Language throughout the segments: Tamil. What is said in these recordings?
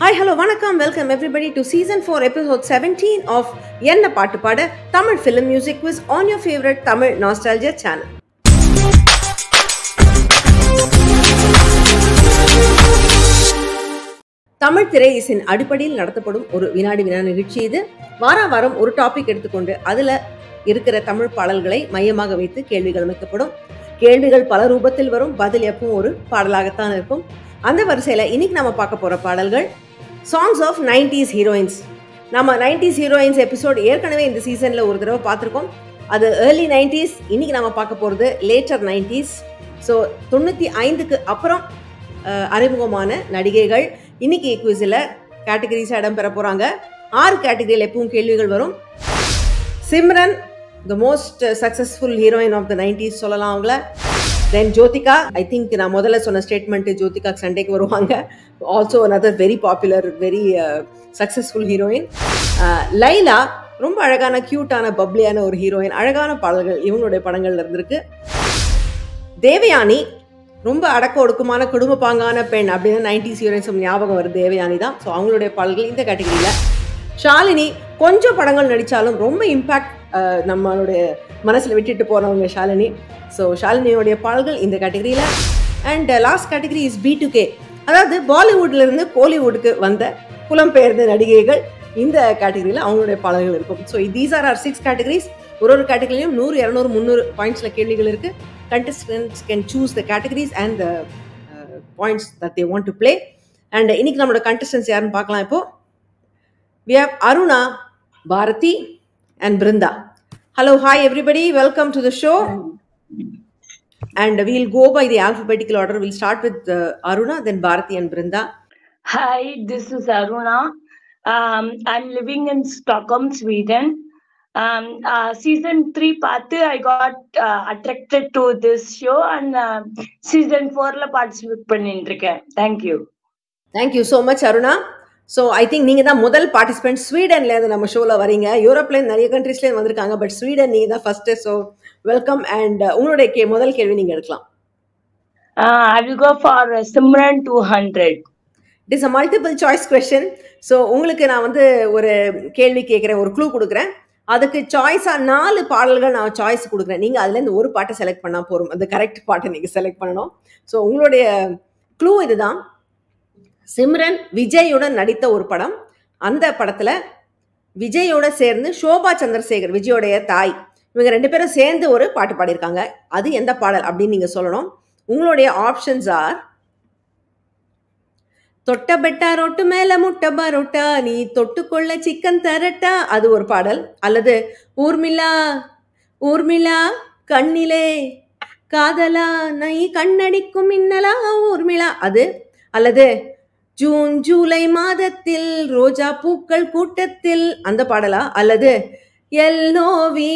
Hi, hello, vanakkam. Welcome everybody to season 4, episode 17 of Enna Paattu Paada, Tamil film music quiz on your favorite Tamil nostalgia channel. Tamil திரை இசையின் அடிப்படையில் நடத்தப்படும் ஒரு வினாடி வினா நிகழ்ச்சி இது. வாரம் ஒரு டாபிக் எடுத்துக்கொண்டு அதுல இருக்கிற தமிழ் பாடல்களை மையமாக வைத்து கேள்விகள் அமைக்கப்படும். கேள்விகள் பல ரூபத்தில் வரும், பதில் எப்பவும் ஒரு பாடலாகத்தான் இருக்கும். அந்த வரிசையில இன்னைக்கு நம்ம பார்க்க போற பாடல்கள் சாங்ஸ் ஆஃப் 90s ஹீரோயின்ஸ். நம்ம 90s ஹீரோயின்ஸ் எபிசோட் ஏற்கனவே இந்த சீசன்ல ஒரு தடவை பார்த்துருக்கோம். அது ஏர்லி 90s. இன்னைக்கு நம்ம பார்க்க போறது லேட்டர் 90s. ஸோ 95க்கு அப்புறம் அறிமுகமான நடிகைகள் இன்னைக்கு குவிஸில் கேட்டகரிஸாக இடம் பெற போகிறாங்க. 6 கேட்டகரியில் எப்பவும் கேள்விகள் வரும். Simran, the most successful heroine of the 90s சொல்லலாம் அவங்கள. தென் ஜோதிகா, ஐ திங்க் நான் முதல்ல சொன்ன ஸ்டேட்மெண்ட் ஜோதிகா சண்டேக்கு வருவாங்க. Also another very popular very successful heroine. Laila, ரொம்ப அழகான க்யூட்டான பப்ளியான ஒரு ஹீரோயின். அழகான பாடல்கள் இவங்களுடைய படங்கள்ல இருந்திருக்கு. தேவயானி, ரொம்ப அடக்க ஒடுக்கமான குடும்ப பாங்கான பெண் அப்படின்னு 90s ஹீரோயின்ஸ் ஞாபகம் வருது. தேவயானி தான். ஸோ அவங்களுடைய பாடல்கள் இந்த கேட்டகரியில். ஷாலினி, கொஞ்சம் படங்கள் நடித்தாலும் ரொம்ப இம்பேக்ட் நம்மளுடைய மனசில் விட்டுட்டு போனவங்க ஷாலினி. ஸோ ஷாலினியோடைய பாடல்கள் இந்த கேட்டகரியில். And last category is B2K, அதாவது பாலிவுட்லேருந்து கோலிவுட்டுக்கு வந்த புலம்பெயர்ந்த நடிகைகள். இந்த கேட்டகரியில் அவங்களுடைய பாடல்கள் இருக்கும். So these are are 6 categories. ஒரு கேட்டகரியிலும் 100, 200, 300 பாயிண்ட்ஸில் கேள்விகள் இருக்குது. Contestants can choose the categories and the points that they want to play. And இன்னைக்கு நம்மளோட contestants யாருன்னு பார்க்கலாம். இப்போ we have Aruna, Bharati and Brinda. Hello, hi everybody, welcome to the show. And we'll go by the alphabetical order. We'll start with Aruna, then Bharati and Brinda. Hi, this is Aruna. I'm living in Stockholm, Sweden. Season 3 பார்த்து I got attracted to this show and season 4ல participate பண்ணிட்டு இருக்கேன். Thank you. Thank you so much, Aruna. So I think நீங்கள் தான் முதல் பார்ட்டிசிபென்ட். ஸ்வீடன்லேருந்து நம்ம ஷோவில் வரீங்க. யூரோப்லேருந்து நிறைய கண்ட்ரீஸ்லேருந்து வந்திருக்காங்க, பட் ஸ்வீடன் நீங்கள் தான் ஃபர்ஸ்ட்டு. So welcome. அண்ட் உங்களுடைய முதல் கேள்வி நீங்கள் எடுக்கலாம். I will go for Simran 200. It is a multiple choice question. So உங்களுக்கு நான் வந்து ஒரு கேள்வி கேட்குறேன், ஒரு க்ளூ கொடுக்குறேன். அதுக்கு சாய்ஸாக 4 பாடல்கள் நான் சாய்ஸ் கொடுக்குறேன். நீங்கள் அதுலேருந்து ஒரு பாட்டை செலக்ட் பண்ணால் போகும். அந்த கரெக்ட் பாட்டை நீங்கள் செலக்ட் பண்ணணும். ஸோ உங்களுடைய க்ளூ இதுதான். சிம்ரன் விஜயுடன் நடித்த ஒரு படம். அந்த படத்தில் விஜயோட சேர்ந்து ஷோபா சந்திரசேகர், விஜயோடைய தாய், இவங்க 2 பேரும் சேர்ந்து ஒரு பாட்டு பாடியிருக்காங்க. அது எந்த பாடல் அப்படின்னு நீங்கள் சொல்லணும். உங்களுடைய ஆப்ஷன்ஸ் ஆர் தொட்ட பெட்டா ரொட்டு மேல முட்டை பரோட்டா, நீ தொட்டுக்கொள்ள சிக்கன் தரட்டா, அது ஒரு பாடல். அல்லது ஊர்மிளா ஊர்மிளா கண்ணிலே காதலா நை கண்ணடிக்கும் மின்னலா ஊர்மிளா, அது. அல்லது ஜூன் ஜூலை மாதத்தில் ரோஜா பூக்கள் கூட்டத்தில், அந்த பாடலா. அல்லது எல்ஓவி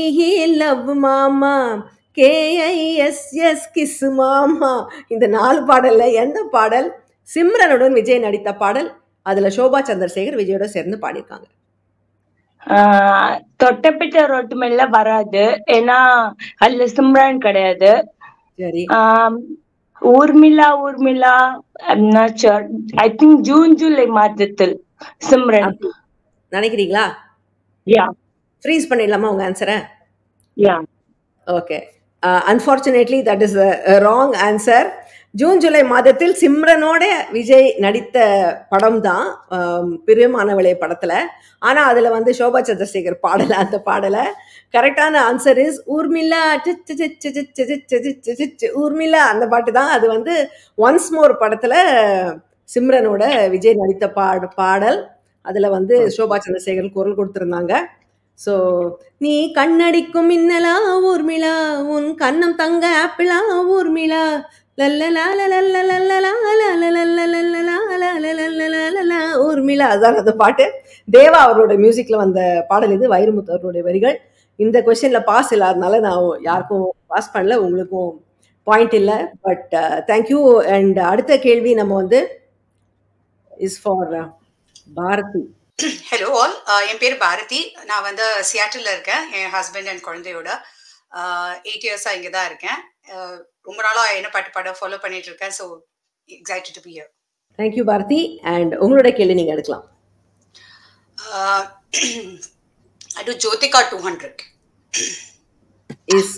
லவ் மாமா KISS கிஸ் மாமா. இந்த 4 பாடல்ல எந்த பாடல் சிம்ரனுடன் விஜய் நடித்த பாடல்? அதுல ஷோபா சந்திரசேகர் விஜயோட சேர்ந்து பாடியிருக்காங்க. தொட்டப்பட்ட ரொட்டு மேல வராது, ஏன்னா அதுல சிம்ரன் கிடையாது. சரி. Urmila Urmila I'm not sure. I think June July மாதத்தில் சிம்ரன் நினைக்கிறீங்களா? யா. ஃப்ரீஸ் பண்ணிடலாமா உங்க ஆன்சரை? Yeah. Okay, unfortunately that is wrong answer. June July மாதத்தில் சிம்ரனோட விஜய் நடித்த படம் தான் பிரியமானவளே படத்தில். ஆனால் அதில் வந்து ஷோபா சந்திரசேகர் பாடலை, அந்த பாடலை. கரெக்டான ஆன்சர் இஸ் ஊர்மிளா ஊர்மிளா, அந்த பாட்டு தான். அது வந்து ஒன்ஸ் மோர் படத்தில் சிம்ரனோட விஜய் நடித்த பாடல். அதில் வந்து ஷோபா சந்திரசேகர் குரல் கொடுத்துருந்தாங்க. ஸோ நீ கண்ணடிக்கும் மின்னலா ஊர்மிளா, உன் கண்ணம் தங்க ஆப்பிளா ஊர்மிளா, ஊர்மிளா, அதுதான் அந்த பாட்டு. தேவா அவரோட மியூசிக்ல வந்த பாடல் இது. வைரமுத்து அவருடைய வரிகள். இந்த கொஸ்டின்ல பாஸ் இல்லாதனால நான் யாருக்கும் பாஸ் பண்ணல, உங்களுக்கும் பாயிண்ட் இல்லை. But thank you. அண்ட் அடுத்த கேள்வி நம்ம வந்து is for Bharathi. Hello all, என் பேர் பாரதி. நான் வந்து சியாட்டில் இருக்கேன் என் ஹஸ்பண்ட் அண்ட் குழந்தையோட. 8 இயர்ஸாக இங்கே தான் இருக்கேன். ரொம்ப நாளாக என்ன பாட்டு பாட ஃபாலோ பண்ணிட்டு இருக்கேன். So excited to be here. Thank you Bharathi. And உங்களுடைய கேள்வி நீங்க எடுக்கலாம். I do Jyotika 200. இஸ்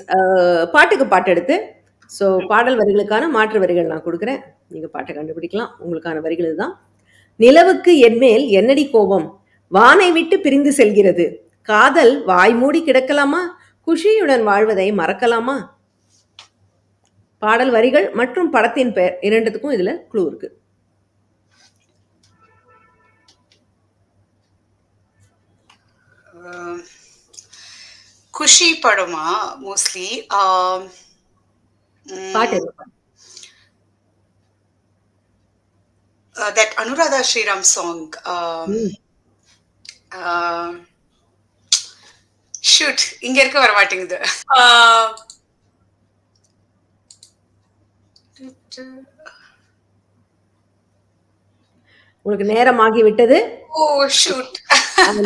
பாட்டுக்கு பாட்டு எடுத்து, ஸோ பாடல் வரிகளுக்கான மாற்று வரிகள் நான் கொடுக்குறேன், நீங்கள் பாட்டை கண்டுபிடிக்கலாம். உங்களுக்கான வரிகள் இதுதான். நிலவுக்கு என்மேல் என்னடி கோபம், வானை விட்டு பிரிந்து செல்கிறது, காதல் வாய் மூடி கிடக்கலாமா, குஷியுடன் வாழ்வதை மறக்கலாமா. பாடல் வரிகள் மற்றும் படத்தின் பெயர் இரண்டுத்துக்கும் இதுல க்ளூ இருக்கு. குஷி படமா மோஸ்ட்லி? பாட்டு that Anuradha Sriram song. Shoot, இங்க இருக்க வர மாட்டேங்குது. உங்களுக்கு நேரமாகி விட்டது. Oh shoot.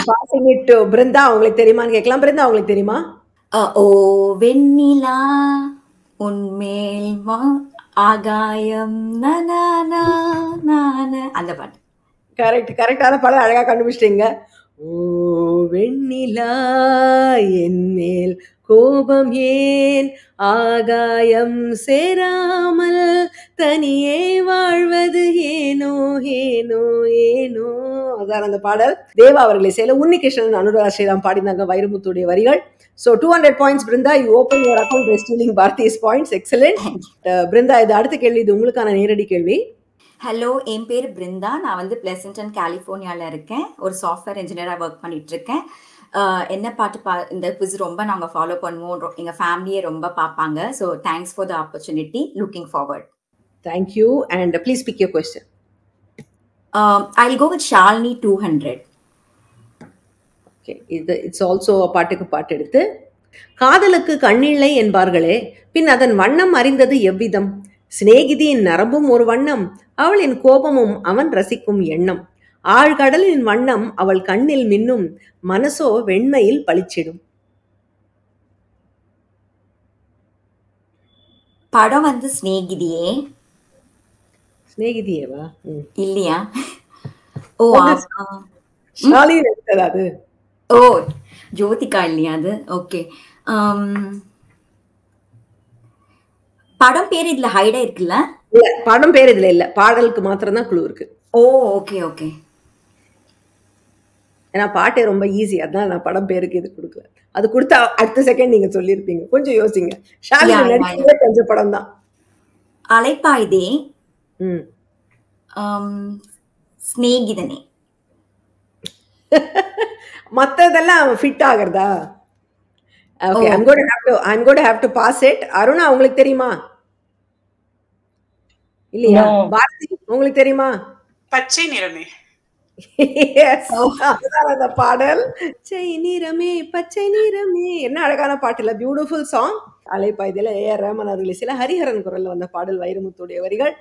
Passing it to Brinda. உங்களுக்கு தெரியுமான்னு கேட்கலாம். பிருந்தா, உங்களுக்கு தெரியுமா? ஓ வெண்ணிலா உன்மேல் ஆகாயம் அந்த பாட்டு. கரெக்ட், கரெக்டான பாடல், அழகா கண்டுபிடிச்சிட்டீங்க. ஓ வெண்ணிலா என் மேல் கோபம் ஏன், ஆகாயம் சேராமல் தனியே வாழ்வது ஏனோ ஏனோ ஏனோ. அதான் அந்த பாடல். தேவா அவர்களை சேல உன்னிகிருஷ்ணன் அனுராதா ஸ்ரீராம் பாடினாங்க வைரமுத்துடைய வரிகள். So 200 points, Brinda. You open your account by stealing Bharti's points. Excellent. Brinda, இது அடுத்த கேள்வி. இது உங்களுக்கான நேரடி கேள்வி. ஹலோ, என் பேர் பிருந்தா. நான் வந்து பிளசன்டன் கலிஃபோர்னியாவில் இருக்கேன். ஒரு சாஃப்ட்வேர் இன்ஜினியராக ஒர்க் பண்ணிட்டு இருக்கேன். என்ன பாட்டு இந்த குவிஸ் ரொம்ப நாங்கள் ஃபாலோ பண்ணுவோம். எங்கள் ஃபேமிலியே ரொம்ப பார்ப்பாங்க. So thanks for the opportunity. Looking forward. Thank you. And please pick your question. I will go with Shalini 200. It's also பாட்டுக்கு பாட்டு எடுத்து. காதலுக்கு கண்ணில்லை என்பார்களே, பின் அதன் வண்ணம் அறிந்தது எவ்விதம், சிநேகிதியின் நரம்பும் ஒரு வண்ணம், அவளின் கோபமும் அவன் ரசிக்கும் எண்ணம், ஆழ்கடலின் வண்ணம் அவள் கண்ணில் மின்னும், மனசோ வெண்மையில் பளிச்சிடும். படம் வந்து சிநேகிதியே. சிநேகிதியேவா? இல்லையா? ஓ ஷாலினி எடுத்தது அது. ஓ ஜோதிகா இல்லையா அது? ஓகே. படம் பேர் இதுல ஹைடா இருக்குல்ல? இல்ல, படம் பேர் இதுல இல்ல, பாடலுக்கு மாத்திரம் தான் க்ளூ இருக்கு. ஓ ஓகே ஓகே. ஏன்னா பாட்டே ரொம்ப ஈஸி, அதான் நான் படம் பேருக்கு இது கொடுக்கல. அது கொடுத்தா அடுத்த செகண்ட் நீங்க சொல்லிருப்பீங்க. கொஞ்சம் யோசிங்க. ஷாலினி நடிச்சதே கொஞ்சம் படம் தான். அலைப்பாயுதே, ஸ்நேகிதனே. மத்ததெல்லாம் ஃபிட் ஆகிறதா? Okay, I'm going to have to pass it. Aruna, உங்களுக்கு தெரியுமா? இல்லையா? பாரதி, உங்களுக்கு தெரியுமா? பச்சை நிறமே. அந்த பாடல் பச்சை நிறமே பச்சை நிறமே. என்ன அழகான பாட்டுல, பியூட்டிஃபுல் சாங். அலைப்பாய்தில A.R. ரஹ்மான் அவர்கள் சில ஹரிஹரன் குரல்ல வந்த பாடல், வைரமுத்துடைய வரிகள்.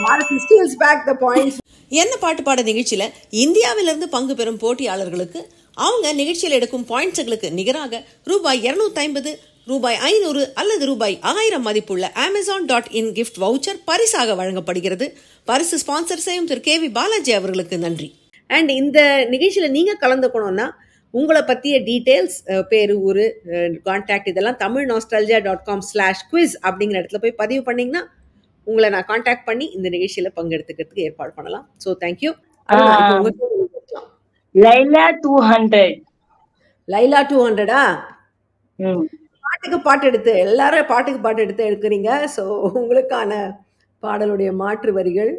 Bharathi steals back the points. என்ன பாட்டு பாட நிகழ்ச்சியில இந்தியாவிலிருந்து பங்கு பெறும் போட்டியாளர்களுக்கு அவங்க நிகழ்ச்சியில் எடுக்கும் பாயிண்ட்ஸுகளுக்கு நிகராக ரூபாய் 250, ரூபாய் 500 அல்லது ரூபாய் 1000 மதிப்புள்ள Amazon.in கிஃப்ட் வவுச்சர் பரிசாக வழங்கப்படுகிறது. பரிசு ஸ்பான்சர் செய்யும் திரு KV பாலாஜி அவர்களுக்கு நன்றி. அண்ட் இந்த நிகழ்ச்சியில நீங்க கலந்துக்கணும்னா உங்களை பற்றிய டீட்டெயில்ஸ், பேர், ஊர், கான்டாக்ட், இதெல்லாம் tamilnostalgia.com/quiz அப்படிங்கிற இடத்துல போய் பதிவு பண்ணிங்கன்னா உங்களை நான் கான்டாக்ட் பண்ணி இந்த நிகழ்ச்சியில் பங்கெடுத்துக்கிறதுக்கு ஏற்பாடு பண்ணலாம். So thank you. லைலா 200. லைலா 200ஆ? பாட்டுக்கு பாட்டு எடுத்து, எல்லாரும் பாட்டுக்கு பாட்டு எடுத்து எடுக்கிறீங்க. ஸோ உங்களுக்கான பாடலுடைய மாற்று வரிகள்.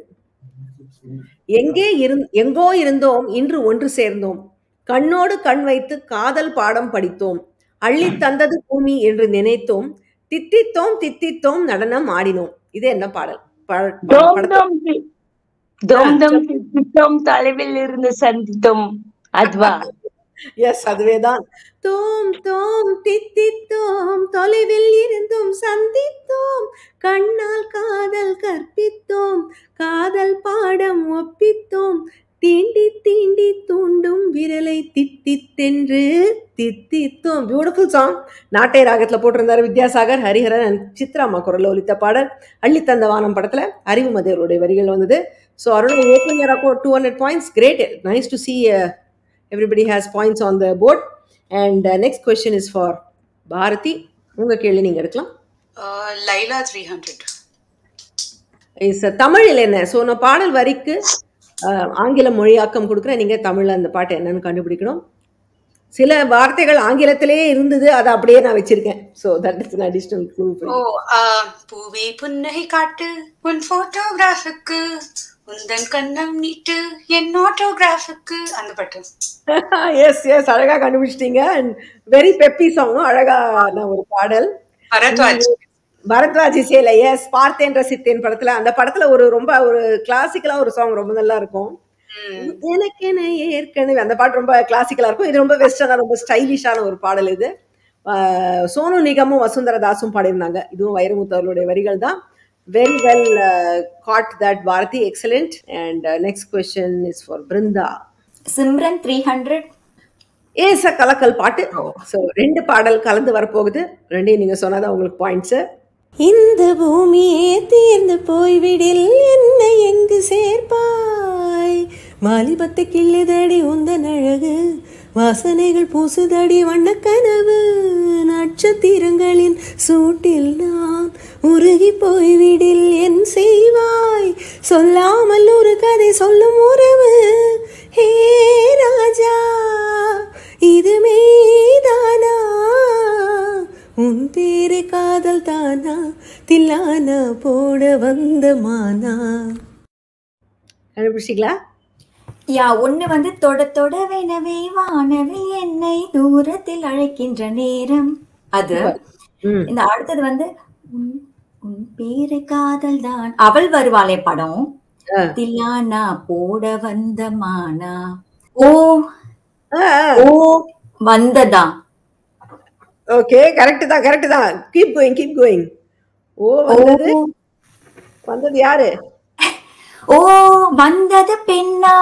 எங்கோ இருந்தோம் இன்று ஒன்று சேர்ந்தோம், கண்ணோடு கண் வைத்து காதல் பாடம் படித்தோம், அள்ளி தந்தது பூமி என்று நினைத்தோம், தித்தித்தோம் தித்தித்தோம் நடனம் ஆடினோம். இது என்ன பாடல்? தொலைவில் இருந்து சந்தித்தோம். அதுவா? எஸ், அதுவேதான். தோம் தோம் தித்தித்தோம் தொலைவில் இருந்தும் சந்தித்தோம், கண்ணால் காதல் கற்பித்தோம், காதல் பாடம் ஒப்பித்தோம், தீண்டி தீண்டி தூண்டும் விரலை தித்தித்தென்று தித்தித்தோம். Beautiful song. நாட்டை ராகத்துல போட்டிருந்தாரு வித்யாசாகர், ஹரிஹரன், சித்ராமா குரல்ல ஒலித்த பாடல். அள்ளி தந்த வானம் படத்துல அறிவுமதியருடைய வரிகள் வந்தது. So Aruna, you open your account 200 points. Great. Nice to see everybody has points on the board. And next question is for Bharati. உங்க கேள்வி நீங்க எடுக்கலாம். லைலா 300. இஸ் தமிழில் என்ன? ஸோ நான் பாடல் வரிக்கு ஆங்கில மொழியாக்கம் கொடுக்குறேன். நீங்கள் தமிழில் அந்த பாட்டு என்னன்னு கண்டுபிடிக்கணும். சில வார்த்தைகள் ஆங்கிலத்திலே இருந்தது, அதை அப்படியே நான் வச்சிருக்கேன். So that is an additional clue. பூவே புன்னகை காட்டு உன் போட்டோகிராஃபுக்கு, உந்தன் கண்ணம் நீட்டு என் ஆட்டோகிராஃபுக்கு, அந்த பாட்டு. எஸ் எஸ், அழகா கண்டுபிடிச்சிட்டீங்க. அண்ட் வெரி பெப்பி சாங்கும் அழகான ஒரு பாடல். பரத்வாஜ் இசையில. எஸ், பார்த்தேன் ரசித்தேன் படத்துல, அந்த படத்துல ஒரு ரொம்ப ஒரு கிளாசிக்கலா ஒரு சாங் ரொம்ப நல்லா இருக்கும். எனக்கென ஏற்கனவே அந்த பாட்டு ரொம்ப கிளாசிக்கலா இருக்கும். இது ரொம்ப வெஸ்டர்னா ரொம்ப ஸ்டைலிஷான ஒரு பாடல். இது சோனு நிகமும் வசுந்தரா தாஸும் பாடியிருந்தாங்க. இதுவும் வைரமுத்து அவர்களுடைய வரிகள் தான். Very well got that Bharathi, excellent. And next question is for Brindha. Simran 300. ஏச கலக்கல் பாட்டு. ஸோ 2 பாடல் கலந்து வரப்போகுது. ரெண்டையும் நீங்க சொன்னாதான் உங்களுக்கு பாயிண்ட்ஸ். இந்த பூமியே தீர்ந்து போய்விடில் என்னை எங்கு சேர்ப்பாய், மாலிபத்து கிள்ளுதடி உந்தன் அழகு, வாசனைகள் பூசுதடி வண்ணக்கனவு, நட்சத்திரங்களின் சூட்டில் நான் உருகி போய்விடில் என் செய்வாய், சொல்லாமல் ஒரு கதை சொல்லும் உறவு, ஹே ராஜா இது மெய்தானா, உன் பேரு காதல் தானா, தில்லானா போட வந்த மானா. கண்டுபிடிச்சிங்களா? யா, ஒண்ணு வந்து தொட தொடவெனவே வானவில் என்னை தூரத்தில் அழைக்கின்ற நேரம், அது. இந்த அடுத்தது வந்து உன் பேரு காதல் தான், அவள் வருவாளே படம், தில்லானா போட வந்த மானா. ஓ ஓ வந்ததா. ஓகே, கரெக்ட் தான். Keep going. ஓ வந்தது யாரு? ஓ வந்தது பெண்ணா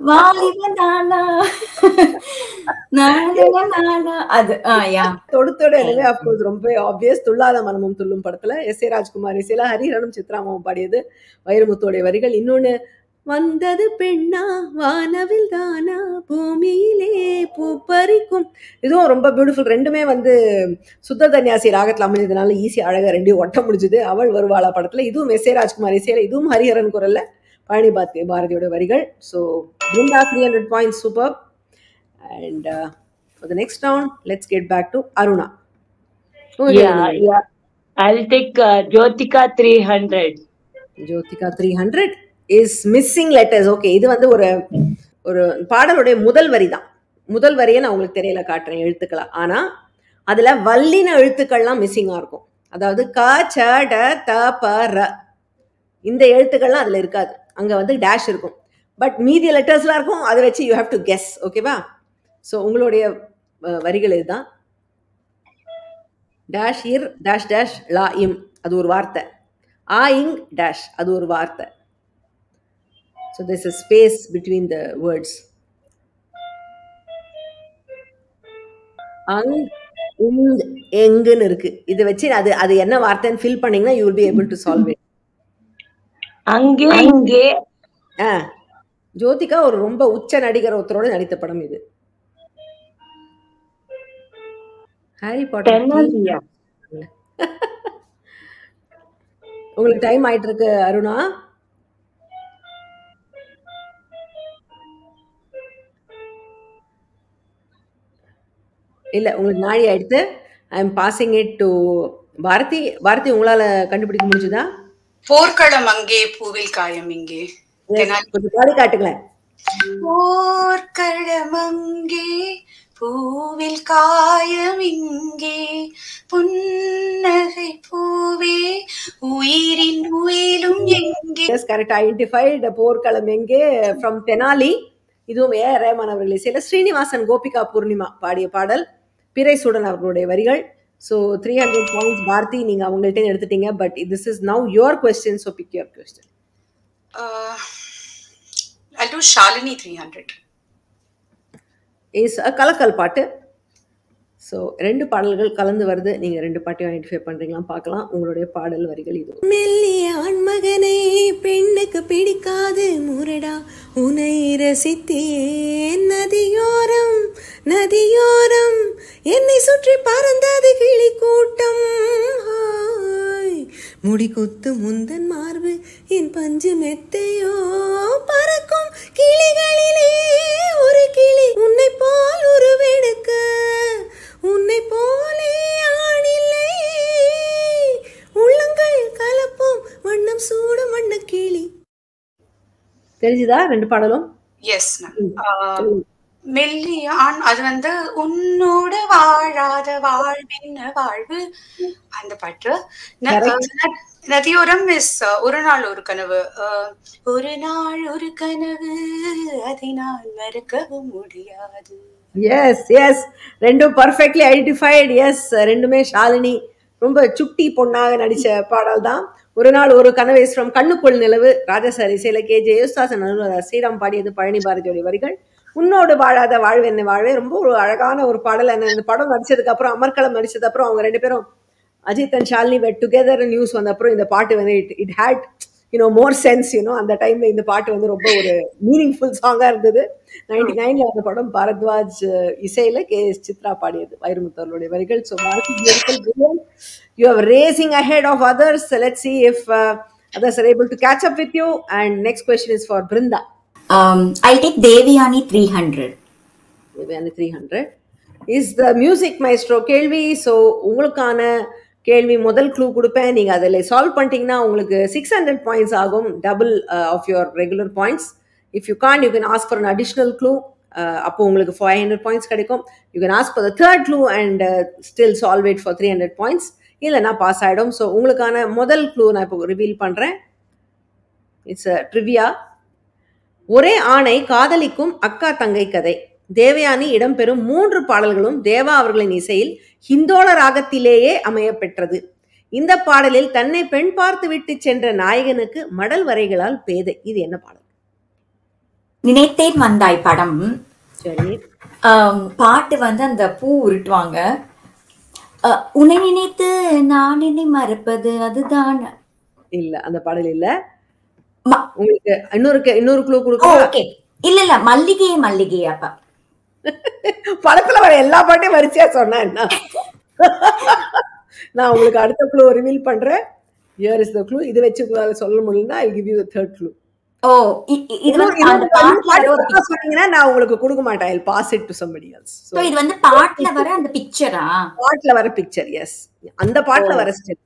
வாலிபனானா, அது தொடுத்தோட எனவே அப்போது ரொம்ப ஆப்வியஸ். துள்ளாத மனமும் துள்ளும் படத்துல எஸ்.ஏ. ராஜ்குமார் இசையில ஹரிஹரனும் சித்ராமாவும் பாடியது வைரமுத்தோடைய வரிகள். இன்னொன்னு வந்தது பெண்ணா வானவில் தானா பூமியிலே பூப்பறிக்கும், இதுவும் ரொம்ப பியூட்டிஃபுல். ரெண்டுமே வந்து சுத்த தன்யாசி ராகத்தில் அமைஞ்சதுனால ஈஸி அழகா ரெண்டையும் ஒட்ட முடிஞ்சுது. அவள் வருவாளா படத்துல, இதுவும் எஸ்.ஏ. ராஜ்குமார் இசையில, இதுவும் ஹரிஹரன் குரல்ல, பழனி பாரதியோட வரிகள். So Brinda 300 points, super. And for the next round, let's get back to Aruna. Yeah. I'll take Jyotika 300. Jyotika 300 is missing letters. Okay, இது வந்து ஒரு பாடலுடைய முதல் வரி தான். முதல் வரியை நான் உங்களுக்கு தெரியல காட்டுறேன் எழுத்துக்களா. ஆனா அதுல வல்லின எழுத்துக்கள்லாம் மிஸ்ஸிங்கா இருக்கும். அதாவது க ச ட த ப ர இந்த எழுத்துக்கள்லாம் அதுல இருக்காது. அங்க வந்து டேஷ் இருக்கும். பட் மீதிய லெட்டர்ஸ்லாம் இருக்கும். அதை வச்சு யூ ஹேவ் டு கெஸ். ஓகேவா? ஸோ உங்களுடைய வரிகள் இதுதான். டேஷ் இர் டேஷ் டேஷ் லா இம், அது ஒரு வார்த்தை. ஆ இங் டேஷ், அது ஒரு வார்த்தை. So there's a space between the words. அங் உங் எங்குன்னு இருக்கு. இதை வச்சு அது என்ன வார்த்தைன்னு ஃபில் பண்ணீங்கன்னா you will be able to solve it. அங்கே இங்கே. ஜோதிகா ஒரு ரொம்ப உச்ச நடிகர் ஒருத்தரோட நடித்த படம் இது. Harry Potter. உங்களுக்கு டைம் ஆயிட்டு இருக்கு அருணா. இல்ல, உங்களுக்கு நாழி ஆயிடுத்து. I am passing it to Bharathi. Bharathi, உங்களால கண்டுபிடிக்க முடிஞ்சுதா? போர்க்களம் அங்கே பூவில் காயம் இங்கே. கொஞ்சம் பாடி காட்டுங்களேன். போர்க்களம் அங்கே பூவில் காயம் இங்கே, புன்னகை பூவே உயிரின் உயிலும் எங்கே. Yes, correct identified. போர்க்களம் எங்கே ஃப்ரம் தெனாலி. இதுவும் ஏ.ஆர். ரஹ்மான் அவர்கள் இசையில ஸ்ரீனிவாசன் கோபிகா பூர்ணிமா பாடிய பாடல். பிறைசூடன் அவர்களுடைய வரிகள். ஸோ 300 points பாரதி, நீங்க அவங்கள்ட்ட எடுத்துட்டீங்க. But this is now your question. So pick your question. I'll do Shalini 300. Is a கலக்கல் பாட்டு. ஸோ 2 பாடல்கள் கலந்து வருது. நீங்கள் 2 பாட்டையும் ஐடென்டிஃபை பண்ணுறீங்களா பார்க்கலாம். உங்களுடைய பாடல் வரிகள் இது. மெல்லிய ஆண்மகனை பெண்ணுக்கு பிடிக்காது முரடா உனை ரசித்தேன் நதியோரம் நதியோரம் என்னை சுற்றி பறந்தது கிளி கூட்டம் முடி குத்து முந்தன் மார்பு என் பஞ்சு மெத்தையோ பறக்கும் கிளிகளிலே ஒரு கிளி உன்னை போல் உருவெடுக்க உன்னை போலே ஆணில்லை உள்ளங்கள் கலப்போம் வண்ணம் சூடும் வண்ண கிளி. தெரிஞ்சுதா 2 பாடலும்? Yes ma'am. மெல்லிய ஆண் அது வந்து உன்னோட வாழாத வாழ்வின் வாழ்வு அந்த பாட்டு. நதியோரம் இஸ் ஒரு நாள் ஒரு கனவு. ஒரு நாள் ஒரு கனவு அதை நான் மறக்கவும் முடியாது. Yes yes, 2 perfectly identified. Yes, 2மே ஷாலினி ரொம்ப சுட்டி பொண்ணாக நடிச்ச பாடல் தான். ஒரு நாள் ஒரு கனவு ஃப்ரம் கண்ணுக்குள் நிலவு. ராஜசாரி இசையில KJ யேசுதாசன் ஸ்ரீராம் பாடியது, பழனி பாரதியோட வரிகள். உன்னோடு வாழாத வாழ்வு என்ன வாழ்வே ரொம்ப ஒரு அழகான ஒரு பாடல். இந்த படம் நடிச்சதுக்கு அப்புறம், அமர்கலம் நடிச்சது அப்புறம் அவங்க 2 பேரும் Ajith and Shalini wed together news வந்த அப்புறம் இந்த பாட்டு வந்து இட் ஹேட் மோர் சென்ஸ். அந்த டைம்ல இந்த பாட்டு வந்து ரொம்ப ஒரு மீனிங்ஃபுல் சாங்கா இருந்தது. 99ல வந்த படம். பாரத்வாஜ் இசையில KS சித்ரா பாடியது, வைரமுத்தவர்களுடைய வரிகள். So you are racing ahead of others. So let's see if others are able to catch up with you. And next question is for Brinda. I'll take Devayani 300. Devayani 300 is the music maestro கேள்வி. ஸோ உங்களுக்கான கேள்வி முதல் க்ளூ கொடுப்பேன். நீங்கள் அதில் சால்வ் பண்ணிட்டீங்கன்னா உங்களுக்கு 600 பாயிண்ட்ஸ் ஆகும், double of your regular points. If you can you can ask for an additional clue. அப்போ உங்களுக்கு 500 பாயிண்ட்ஸ் கிடைக்கும். You can ask for the third clue and still solve it for 300 points. இல்லைன்னா பாஸ் ஆகிடும். ஸோ உங்களுக்கான முதல் க்ளூ நான் இப்போ ரிவீல் பண்ணுறேன். It's a trivia. ஒரே ஆணை காதலிக்கும் அக்கா தங்கை கதை. தேவயானி இடம்பெறும் 3 பாடல்களும் தேவா அவர்களின் இசையில் ஹிந்தோள ராகத்திலேயே அமைய பெற்றது. இந்த பாடலில் தன்னை பெண் பார்த்து விட்டு சென்ற நாயகனுக்கு மடல் வரைகளால் பேதை. இது என்ன பாடல்? நினைத்தேன் வந்தாய் படம். சரி. பாட்டு வந்து அந்த பூ உருட்டுவாங்க. உன்னை நினைத்து நான் என்னை மறப்பது அதுதான். இல்ல, அந்த பாடல் இல்ல. உங்களுக்கு இன்னொரு க்ளூ கொடுக்க. ஓகே, இல்ல இல்ல, மல்லிகை மல்லிகை. அப்ப படத்துல வர எல்லா பாட்டையும் வரிசையா சொன்னா என்ன? நான் உங்களுக்கு அடுத்த க்ளூ ரிவீல் பண்றேன். Here is the clue. இது வச்சு உங்களால சொல்ல முடியலன்னா I give you the third clue. ஓ, இது வந்து அந்த பாட்டுல ஒரு சொன்னீங்கன்னா நான் உங்களுக்கு கொடுக்க மாட்டேன். I'll pass it to somebody else. So இது வந்து பாட்டுல வர அந்த பிக்சரா? பாட்டுல வர பிக்சர். எஸ், அந்த பாட்டுல வர ஸ்டெப்.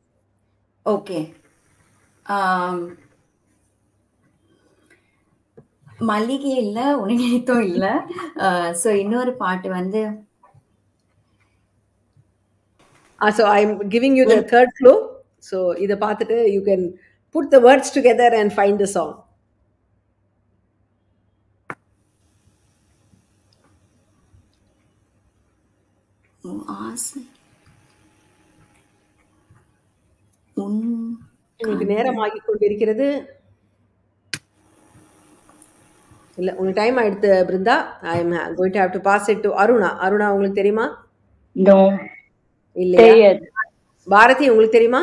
ஓகே. மல்லிகை இல்ல, உன்னை நினைத்தோம் இல்ல. சோ இன்னொரு பாட்டு வந்து so I'm giving you the third clue. So இத பார்த்துட்டு you can put the words together and find the song. உங்களுக்கு நேரமாகி கொண்டிருக்கிறது. இல்ல, உங்களுக்கு டைம் ஆயிடுத்து Brinda. I am going to have to pass it to Aruna. Aruna, உங்களுக்கு தெரியுமா? No. இல்லையா? பாரதி, உங்களுக்கு தெரியுமா?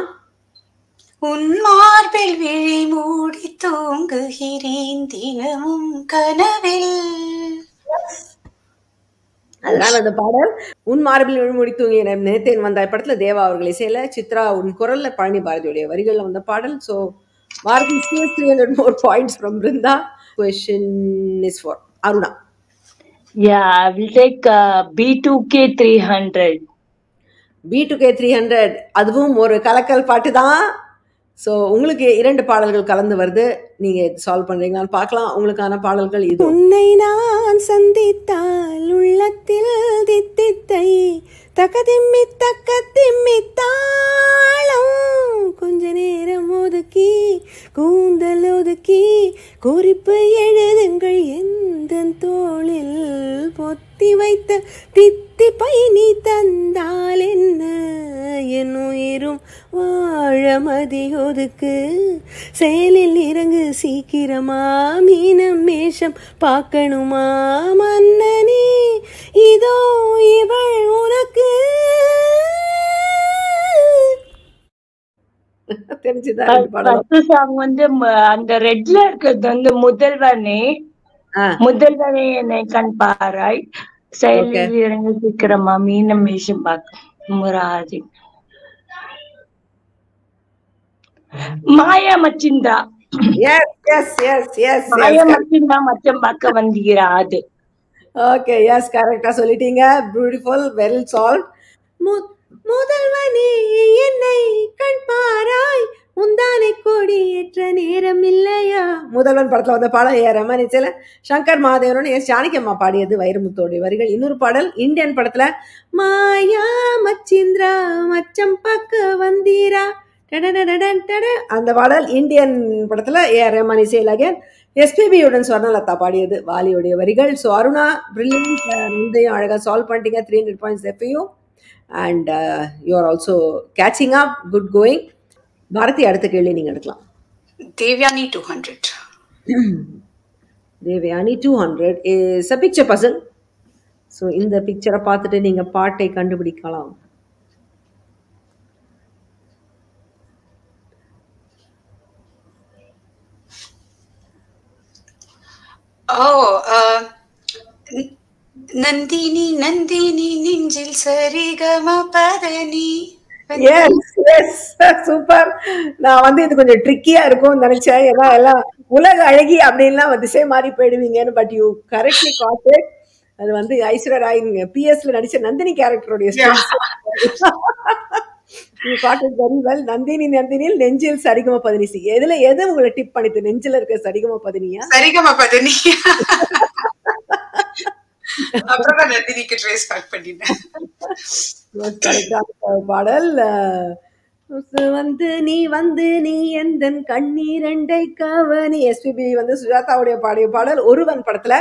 உன் மார்பில் விழி மூடி தூங்குகிறேன் தினமும் கனவில். அதுதான் அந்த பாடல். உன் மார்பில் விழி மூடி தூங்கி நினைத்தேன் வந்தாய் படத்துல தேவா அவர்கள் இசையில, சித்ரா உன் குரல்ல பழனி பாரதியுடைய வரிகள்ல வந்த பாடல். So Bharathi 300 more points from Brinda. Question is for Aruna. Yeah, I will take B2K 300. B2K 300 அதுவும் ஒரு கலக்கல் பாட்டு தான். ஸோ உங்களுக்கு 2 பாடல்கள் கலந்து வருது. நீங்க சால்வ் பண்றீங்களான்னு பார்க்கலாம். உங்களுக்கான பாடல்கள் இது. உன்னை நான் சந்தித்தால் உள்ளத்தில் தித்தித்தை தக்கதிம்மி தக்கத்திம்மி தாளம் கொஞ்ச நேரம் ஒதுக்கி கூந்தல் ஒதுக்கி குறிப்பு எழுதுங்கள் எந்த தோளில் பொத்தி வைத்த தித்தி பயணி தந்தால் என்ன என் உயிரும் வாழ மதி ஒதுக்கு செயலில் இறங்கு சீக்கிரமா மீனம் மேஷம் பார்க்கணுமா மன்னனே இதோ இவள் உனக்கு தெரிஞ்சுதான் 2 பாடலும். ஃபர்ஸ்ட் சாங் வந்து அந்த ரெட்ல இருக்கிறது வந்து முதல்வனே என்னை கண் பாராய் செயலில் இறங்கி சீக்கிரமா மீனம் வேஷம் பார்க்க முராரி மாயா மச்சிந்தா மாயா மச்சிந்தா மச்சம் பார்க்க வந்தீரா அது. ஓகே, எஸ், கரெக்டா சொல்லிட்டீங்க. Beautiful, well solve. முதல்வனே என்னை கண் பாராய் முந்தானை கொடி ஏற்ற நேரம் இல்லையா. முதல்வன் படத்துல வந்த பாடல் ஏ ரமணி இசையில சங்கர் மகாதேவன் எஸ் ஜானகி அம்மா பாடியது வைரமுத்தோடைய வரிகள். இன்னொரு பாடல் இந்தியன் படத்துல மாயா மச்சிந்திரா மச்சம் பக்க வந்தீரா அந்த பாடல் இந்தியன் படத்துல ஏ ரமணி இசையில் அகேன் எஸ்பிபியுடன் ஸ்வர்ணலதா பாடியது வாலியுடைய வரிகள். ஸோ அருணா பிரில்லியன்ட், முந்தையும் அழகாக சால்வ் பண்ணிட்டீங்க. 300 points for you and you are also catching up. Good going. Bharathi, அடுத்த கேள்வி நீங்க எடுக்கலாம். Devayani 200. Devayani 200 is a picture puzzle. So இந்த பிக்சரை பார்த்துட்டு நீங்க பாட்டை கண்டுபிடிக்கலாம். நந்தினி நந்தினி நெஞ்சில் சரிகம பதனி. சூப்பர். நான் வந்து இது கொஞ்சம் ட்ரிக்கியா இருக்கும் நினைச்சேன். ஏன்னா எல்லாம் உலக அழகி அப்படின்லாம் திசை மாறி போயிடுவீங்கன்னு. But you correctly got it. அது வந்து ஐஸ்வர்யா ராய் PS நடிச்ச நந்தினி கேரக்டருடைய வெரி வெல். நந்தினியில் நெஞ்சில் சரிகம பதனி. எது உங்களை டிப் பண்ணிட்டு நெஞ்சில இருக்க சரிகம பதனியா? சரிகம பதனி. அப்புறமா நந்தினிக்கு ட்ரேஸ் பேக் பண்ணிட்டேன். பாடல் வந்து நீ எந்தன் கண்ணீரண்டை கவனி. எஸ்பிபி வந்து சுஜாதாவுடைய பாடிய பாடல். ஒருவன் படத்துல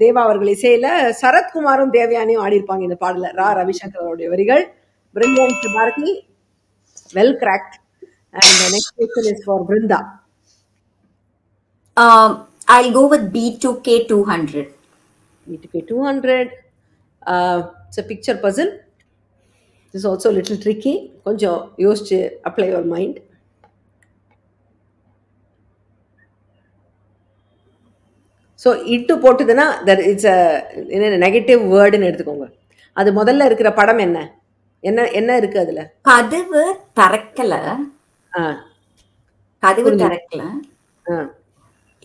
தேவா அவர்கள் இசையில சரத்குமாரும் தேவயானியும் ஆடிருப்பாங்க இந்த பாடல. ரவிசங்கர் அவருடைய வரிகள். Brilliant, Bharati. Well cracked. And the next question is for Brinda. I'll go with B2K 200. B2K 200. It's a picture puzzle. This is also a little tricky. Konjam yosichu apply your mind. So ittu போட்டுதுன்னா that it's a negative word ன்னு எடுத்துக்கோங்க. அது முதல்ல இருக்கிற படம் என்ன என்ன இருக்கு அதுல? கதவு திறக்கல. கதவு திறக்கல.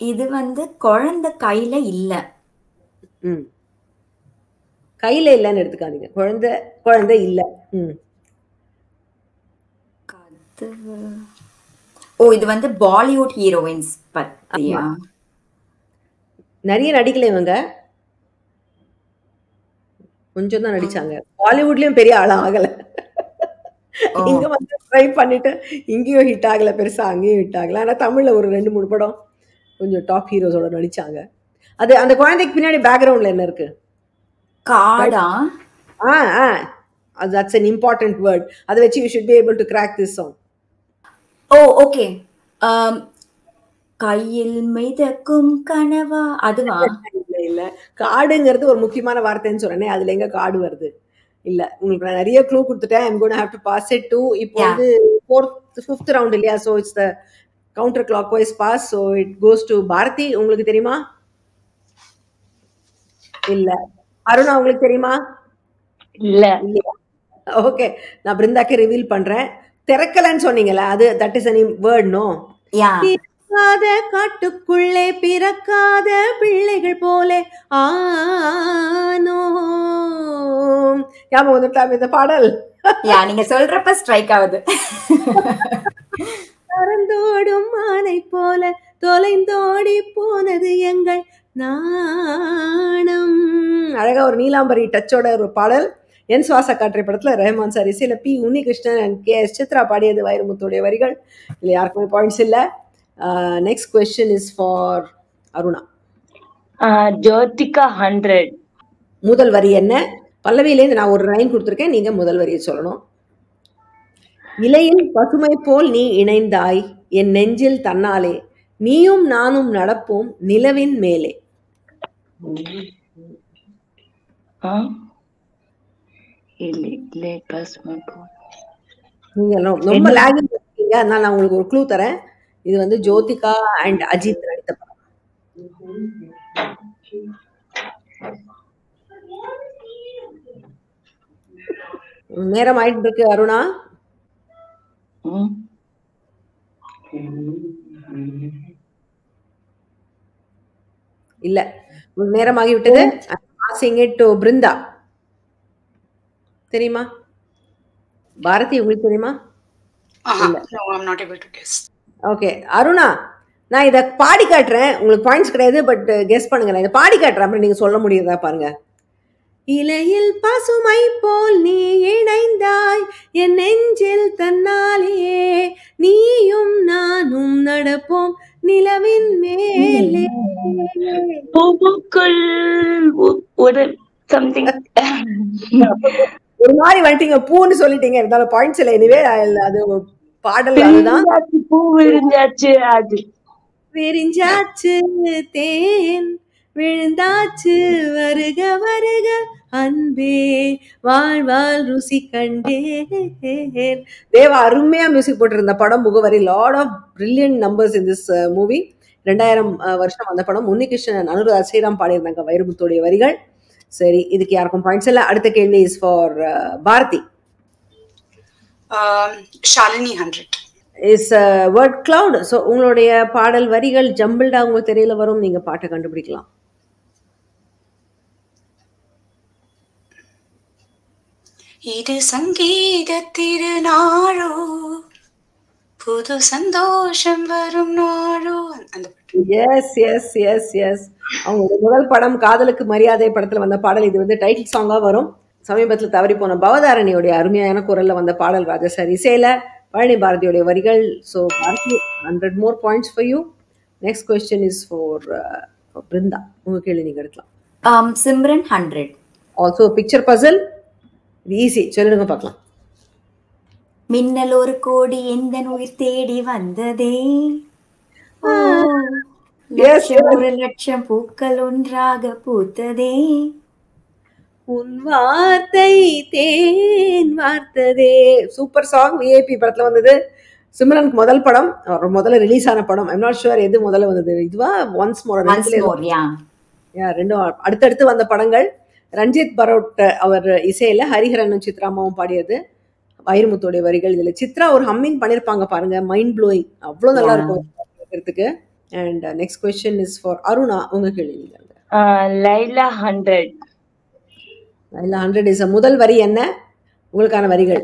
இது வந்து குழந்தை கையில இல்ல. கையில இல்லன்னு எடுத்துக்காதீங்க. குழந்தை இல்ல. கதவு. இது வந்து பாலிவுட் ஹீரோயின்ஸ் பத்தியா? நிறைய நடிக்கல இவங்க, கொஞ்சம் தான் நடிச்சாங்க. பாலிவுட்லயும் பெரிய ஆளா ஆகல. இங்க வந்து ட்ரை பண்ணிட்டு இங்கேயும் ஹிட் ஆகல பெருசா, அங்கேயும் ஹிட் ஆகல. ஆனா தமிழ்ல ஒரு 2-3 படம் கொஞ்சம் டாப் ஹீரோஸோட நடிச்சாங்க. அது அந்த குழந்தைக்கு பின்னாடி பேக்ரவுண்ட்ல என்ன இருக்கு? காடா? that's an important word. அதை வச்சு you should be able to crack this song. Okay. கையில் மிதக்கும் கனவா அதுவா? இல்ல, காடுங்கிறது ஒரு முக்கியமான வார்த்தைன்னு சொல்றேனே, அதுல எங்க காடு வருது? இல்ல, உங்களுக்கு நான் நிறைய க்ளூ கொடுத்துட்டேன். I'm going to have to pass it to இப்போ வந்து 5th round இல்லையா? so it's the counter clockwise pass, so it goes to Bharati. உங்களுக்கு தெரியுமா? இல்ல. அருணா உங்களுக்கு தெரியுமா? இல்ல. ஓகே, நான் பிருந்தாக்கு ரிவீல் பண்றேன். திறக்கலன்னு சொன்னீங்கல்ல, அது that is a word. no, காட்டுக்குள்ளே பிறக்காத பிள்ளைகள் போலே ஆனோ. ஞாபகம் வந்துட்டா இந்த பாடல்? நீங்க சொல்றப்ப ஸ்ட்ரைக் ஆகுது. பறந்தோடும் மானை போல தொலைந்தோடி போனது எங்கள் நாணம். அழகா ஒரு நீலாம்பரி டச்சோட ஒரு பாடல். என் சுவாச காற்றை படத்துல ரஹ்மான் சார் இசையில P. Unnikrishnan and KS Chitra பாடியது வைரமுத்துடைய வரிகள். இல்ல யாருக்குமே பாயிண்ட்ஸ் இல்ல. Next question is for Aruna. Jyothika 100. முதல் வரி என்ன? பல்லவியிலேருந்து நான் ஒரு லைன் கொடுத்துருக்கேன், நீங்க முதல் வரியை சொல்லணும். இலையில் பசுமை போல் நீ இணைந்தாய் என் நெஞ்சில் தன்னாலே, நீயும் நானும் நடப்போம் நிலவின் மேலே. நீங்க ரொம்ப லாகிங் இருக்கீங்க. அதனால நான் உங்களுக்கு ஒரு க்ளூ தரேன். இது வந்து ஜோதிகா அண்ட் அஜித் நடித்த படம். நேரம் ஆயிட்டு இருக்கு அருணா. இல்ல, நேரமாகி விட்டது. Passing it to Brinda. தெரியுமா பாரதி? உங்களுக்கு தெரியுமா? No, I'm not able to guess. Okay Aruna, நான் இதை பாடி காட்டுறேன். உங்களுக்கு பாயிண்ட்ஸ் கிடையாது, பட் கெஸ் பண்ணுங்க. நான் இதை பாடி காட்டுறேன், அப்புறம் நீங்க சொல்ல முடியுதா பாருங்க. இலையில் பசுமை போல் நீ இணைந்தாய் என் நெஞ்சில் தன்னாலே, நீயும் நானும் நடப்போம் நிலவின் மேலே. பூவுக்குள் ஒரு something. ஒரு மாதிரி வந்துட்டீங்க, பூன்னு சொல்லிட்டீங்க. இருந்தாலும் பாயிண்ட்ஸ் இல்லை. எனிவே அது பாடல் அதுதான். பூ விரிஞ்சாச்சு, அது விரிஞ்சாச்சு தேன் விழுந்தாச்சு, வருக வருக அன்பே வாழ்வால் ருசி கண்டேன். தேவா அருமையா மியூசிக் போட்டிருந்த படம் Mugavari. Lot of brilliant numbers in this movie. 2000 வருஷம் அந்த படம். உன்னிகிருஷ்ணன், அனுராதா ஸ்ரீராம் பாடியிருந்தாங்க வைரமுத்துடைய வரிகள். சரி, இதுக்கு யாருக்கும் பாயிண்ட்ஸ் இல்லை. அடுத்த கேள்வி is for Bharathi. Shalini 100 is word cloud. So உங்களுடைய பாடல் வரிகள் ஜம்பிள்டா உங்களுக்கு தெரியல வரும். நீங்க பாட்டை கண்டுபிடிக்கலாம். இது சங்கீத திருநாளோ, புது சந்தோஷம் வரும் நாளோ. அந்த எஸ் எஸ் எஸ் எஸ் அவங்களோட முதல் படம் காதலுக்கு மரியாதை படத்துல வந்த பாடல். இது வந்து டைட்டில் சாங்கா வரும். சமீபத்தில் தவறி போன பவதாரணியோடைய அருமையான குரல்ல வந்த பாடல். ராஜசாரி இசையில, பழனி பாரதியோடைய வரிகள். So Bharathi 100 more points for you. Next question is for Brindha. உங்க கேள்வி நீங்க எடுக்கலாம். சிம்ரன் 100. Also picture puzzle. இது ஈஸி, சொல்லிடுங்க பார்க்கலாம். மின்னல் ஒரு கோடி எந்த உயிர் தேடி வந்ததே, லட்சம் ஒரு லட்சம் பூக்கள் ஒன்றாக பூத்ததே, உன் வார்த்தை தேன் வார்த்ததே. Super song. விஐபி படத்துல வந்தது. சிம்ரனுக்கு முதல் படம், முதல்ல ரிலீஸ் ஆன படம். ஐம் நாட் ஷுவர் எது முதல்ல வந்தது. இதுவா ஒன்ஸ் மோர்? ரெண்டும் அடுத்தடுத்து வந்த படங்கள். ரஞ்சித் பரோட் அவர் இசையில, ஹரிஹரனும் சித்ராமாவும் பாடியது. வைரமுத்துடைய வரிகள். இதுல சித்ரா ஒரு ஹம்மிங் பண்ணிருப்பாங்க பாருங்க, மைண்ட் ப்ளோயிங். அவ்வளவு நல்லா இருக்கும் கேட்கறதுக்கு. And next question is for Aruna. உங்க கேள்வி நீங்க. லைலா 100. லைலா 100 இஸ் முதல் வரி என்ன? உங்களுக்கான வரிகள்.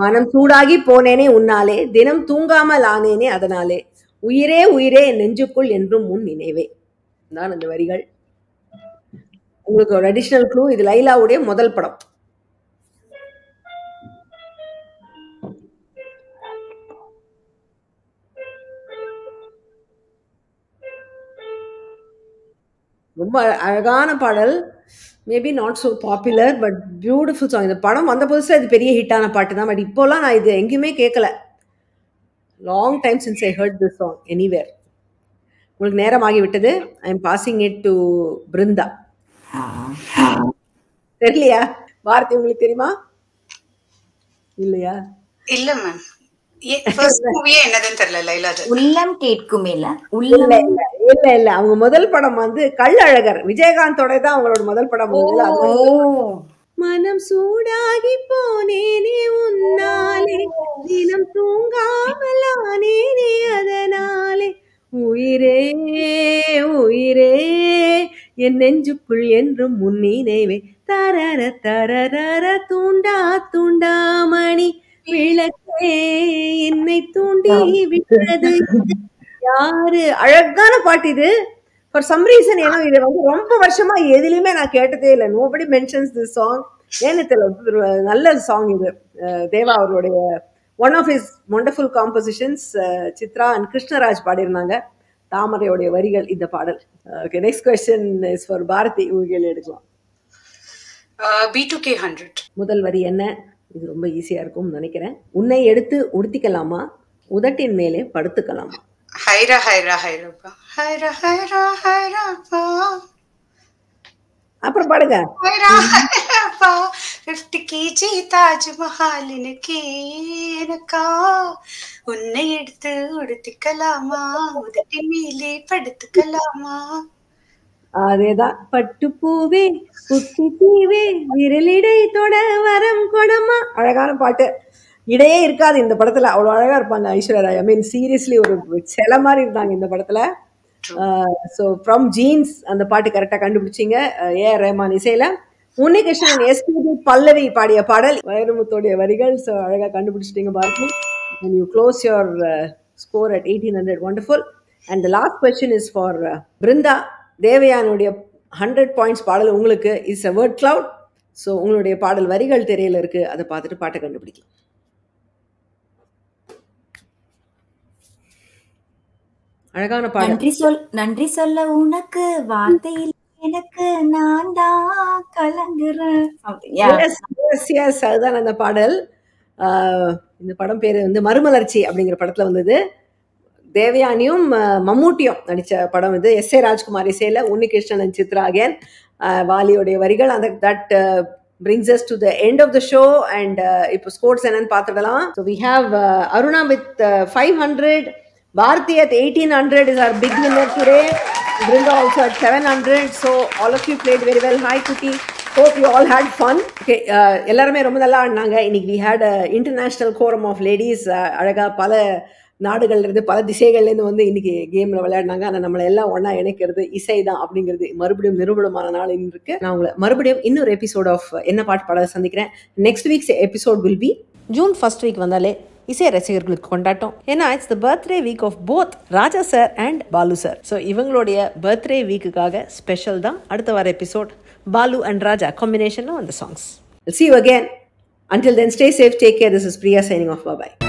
மனம் சூடாகி போனேனே உன்னாலே, தினம் தூங்காமல் ஆனேனே அதனாலே, உயிரே உயிரே என் நெஞ்சுக்குள் என்றும் முன் நினைவே தான் அந்த வரிகள். உங்களுக்கு ஒரு அடிஷனல் க்ளூ, இது லைலாவுடைய முதல் படம். ரொம்ப அழகான பாடல். Maybe not so popular, but beautiful song. இந்த படம் வந்த புதுசில் இது பெரிய ஹிட்டான பாட்டு தான். பட் இப்போலாம் நான் இது எங்கேயுமே கேட்கல. Long time since I heard this song anywhere. உங்களுக்கு நேரம் ஆகிவிட்டது. ஐ am passing it to Brinda. தெரியலையா பாரதி? உங்களுக்கு தெரியுமா? இல்லையா? இல்ல மேம். ஃபர்ஸ்ட் மூவியே என்னதுன்னு தெரியல. லைலா உள்ளம் கேட்கும். இல்ல இல்ல இல்ல அவங்க முதல் படம் வந்து கள்ளழகர். விஜயகாந்தோட தான் அவங்களோட முதல் படம். மனம் சூடாகி போனேனே உன்னாலே, தினம் தூங்காமலானேனே அதனாலே, உயிரே உயிரே என் நெஞ்சுக்குள் என்றும் முன்னினைவே, தரர தரர தூண்டா தூண்டாமணி விளக்கே என்னை தூண்டி விட்டது யாரு. அழகான பாட்டு இது. ஃபார் சம் ரீசன் ஏன்னா இது வந்து ரொம்ப வருஷமா எதுலையுமே நான் கேட்டதே இல்லை. Nobody mentions this song. ஏன்னு தெரியல, நல்ல சாங் இது. தேவா அவருடைய one of his wonderful compositions. Chithra and Krishnaraj பாடியிருந்தாங்க. தாமரையோடைய வரிகள் இந்த பாடல். Okay, next question is for Bharathi. உங்கள் எடுக்கலாம். B2K 100 முதல் வரி என்ன? இது ரொம்ப ஈஸியா இருக்கும்னு நினைக்கிறேன். உன்னை எடுத்து உடுத்திக்கலாமா, உதட்டின் மேலே படுத்துக்கலாமா? ஹைரா ஹைரா ஹைரப்பா, ஹைரா ஹைரா ஹைரப்பா. அப்புறம் பாடுங்க. ஹைரா ஹைரப்பா, 50 kg தாஜ்மஹால் எனக்கா உன்னை எடுத்து உடுத்திக்கலாமா உதட்டி மேலே படுத்துக்கலாமா. அதேதான். பட்டு பூவே குட்டி தீவே விரலிடை தொட வரம் கொடமா. அழகான பாட்டு. இடையே இருக்காது இந்த படத்துல, அவ்வளவு அழகா இருப்பாங்க ஐஸ்வர்யா ராய். ஐ மீன் சீரியஸ்லி ஒரு சில மாதிரி இருந்தாங்க இந்த படத்துல. ஸோ ஃப்ரம் ஜீன்ஸ் அந்த பாட்டு கரெக்டா கண்டுபிடிச்சிங்க. ஏஆர் ரஹ்மான் இசையில உன்னிகிருஷ்ணன் எஸ்பிபி பல்லவி பாடிய பாடல், வைரமுத்தோடைய வரிகள். ஸோ அழகா கண்டுபிடிச்சிட்டீங்க Bharathi. and you close your score at 1800. wonderful. and the last question is for Brinda. தேவயானுடைய 100 points பாடல் உங்களுக்கு is a word cloud. So உங்களுடைய பாடல் வரிகள் திரையில இருக்கு, அதை பார்த்துட்டு பாட்டை கண்டுபிடிக்கலாம். அழகான பாடல். நன்றி சொல்ல உனக்கு வார்த்தையில் எனக்கு நான் தான் கலங்குறேன். அதுதான் அந்த பாடல். இந்த படம் பேரு வந்து மறுமலர்ச்சி அப்படிங்கிற படத்துல வந்தது. தேவயானியும் மம்மூட்டியும் நடிச்ச படம் இது. எஸ் ஏ ராஜ்குமார் இசையில, உன்னிகிருஷ்ணன் and சித்ரா அகேன், வாலியோடைய வரிகள். அந்த that brings us to the end of the show. and இப்போ ஸ்கோர்ஸ் என்னன்னு பார்த்துடலாம். so we have Aruna with 500, Bharati at 1800 is our big winner today. Brinda also at 700. so all of you played very well. Hi Kuti, hope you all had fun. okay, எல்லாருமே ரொம்ப நல்லா ஆடினாங்க. இன்னைக்கு we had a international quorum of ladies. அழகா பல நாடுகள்ல இருந்து பல திசைகள்லேருந்து வந்து இன்னைக்கு கேம்ல விளையாடினாங்க. ஆனால் நம்மளை எல்லாம் ஒன்னா இணைக்கிறது இசை தான் அப்படிங்கிறது மறுபடியும் நிரூபணமான நாள் இருக்கு. நான் உங்களை மறுபடியும் இன்னொரு எபிசோட் ஆஃப் என்ன பாட்டு பாட சந்திக்கிறேன். Next week's episode will be June first week. வந்தாலே இசை ரசிகர்களுக்கு கொண்டாட்டம். ஏன்னா it's the birthday week of both Raja sir and Balu sir. So இவங்களுடைய பர்த்டே வீக்குக்காக ஸ்பெஷல் தான் அடுத்த வார episode. Balu and Raja combination on the songs. We'll see you again. Until then, stay safe, take care. This is Priya signing off. Bye bye.